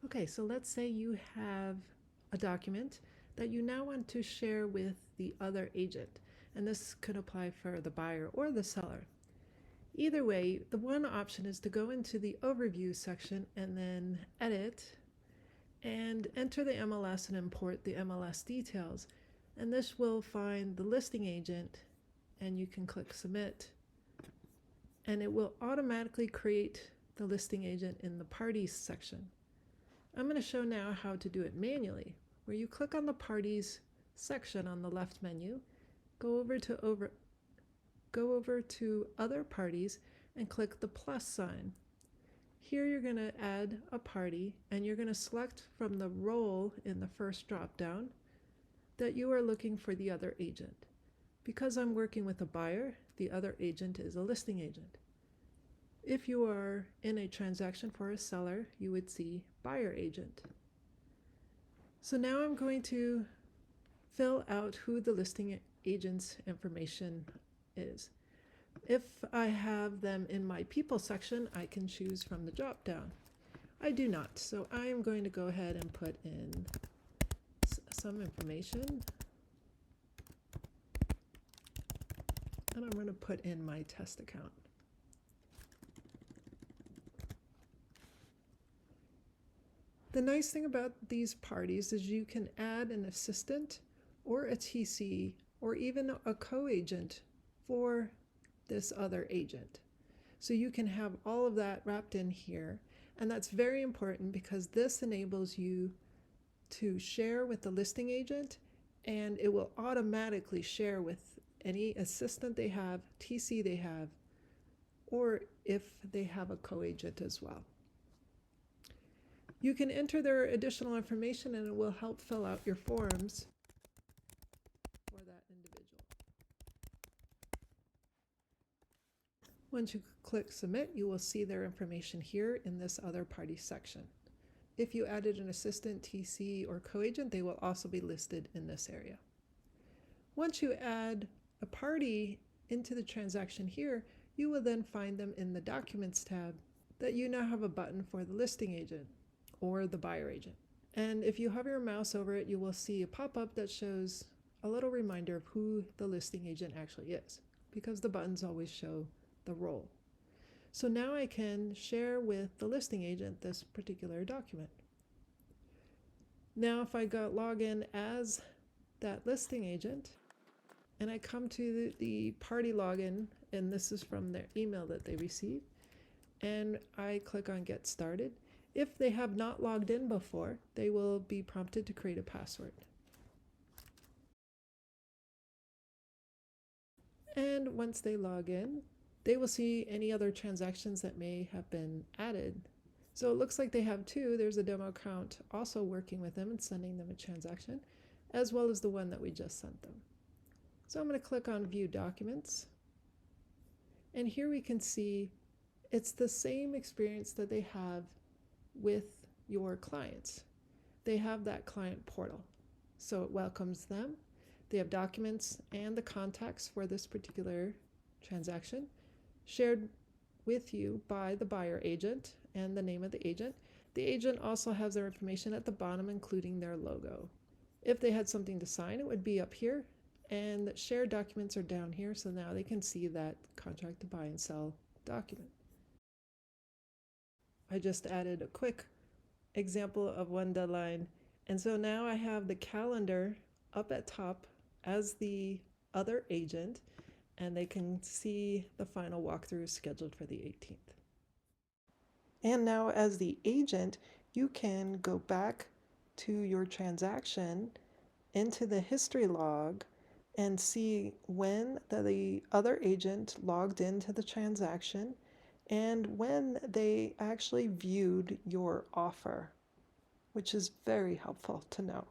Okay, so let's say you have a document that you now want to share with the other agent, and this could apply for the buyer or the seller. Either way, the one option is to go into the overview section and then edit and enter the MLS and import the MLS details. And this will find the listing agent, and you can click submit, and it will automatically create the listing agent in the parties section. I'm going to show now how to do it manually, where you click on the parties section on the left menu, go over to other parties and click the plus sign. Here you're going to add a party, and you're going to select from the role in the first drop down that you are looking for the other agent. Because I'm working with a buyer, the other agent is a listing agent. If you are in a transaction for a seller, you would see buyer agent. So now I'm going to fill out who the listing agent's information is. If I have them in my people section, I can choose from the drop down. I do not, so I am going to go ahead and put in some information. And I'm going to put in my test account. The nice thing about these parties is you can add an assistant or a TC or even a co-agent for this other agent. So you can have all of that wrapped in here, and that's very important because this enables you to share with the listing agent, and it will automatically share with any assistant they have, TC they have, or if they have a co-agent as well. You can enter their additional information, and it will help fill out your forms for that individual. Once you click submit, you will see their information here in this other party section. If you added an assistant, TC, or co-agent, they will also be listed in this area. Once you add a party into the transaction here, you will then find them in the Documents tab that you now have a button for the listing agent or the buyer agent. And if you hover your mouse over it, you will see a pop-up that shows a little reminder of who the listing agent actually is, because the buttons always show the role. So now I can share with the listing agent this particular document. Now if I log in as that listing agent, and I come to the party login, and this is from their email that they received, and I click on Get Started. If they have not logged in before, they will be prompted to create a password. And once they log in, they will see any other transactions that may have been added. So it looks like they have two. There's a demo account also working with them and sending them a transaction, as well as the one that we just sent them. So I'm going to click on View Documents. And here we can see it's the same experience that they have with your clients. They have that client portal. So it welcomes them. They have documents and the contacts for this particular transaction shared with you by the buyer agent and the name of the agent. The agent also has their information at the bottom, including their logo. If they had something to sign, it would be up here, and shared documents are down here, so now they can see that contract to buy and sell document. I just added a quick example of one deadline, and so now I have the calendar up at top as the other agent, and they can see the final walkthrough scheduled for the 18th. And now as the agent, you can go back to your transaction into the history log and see when the other agent logged into the transaction and when they actually viewed your offer, which is very helpful to know.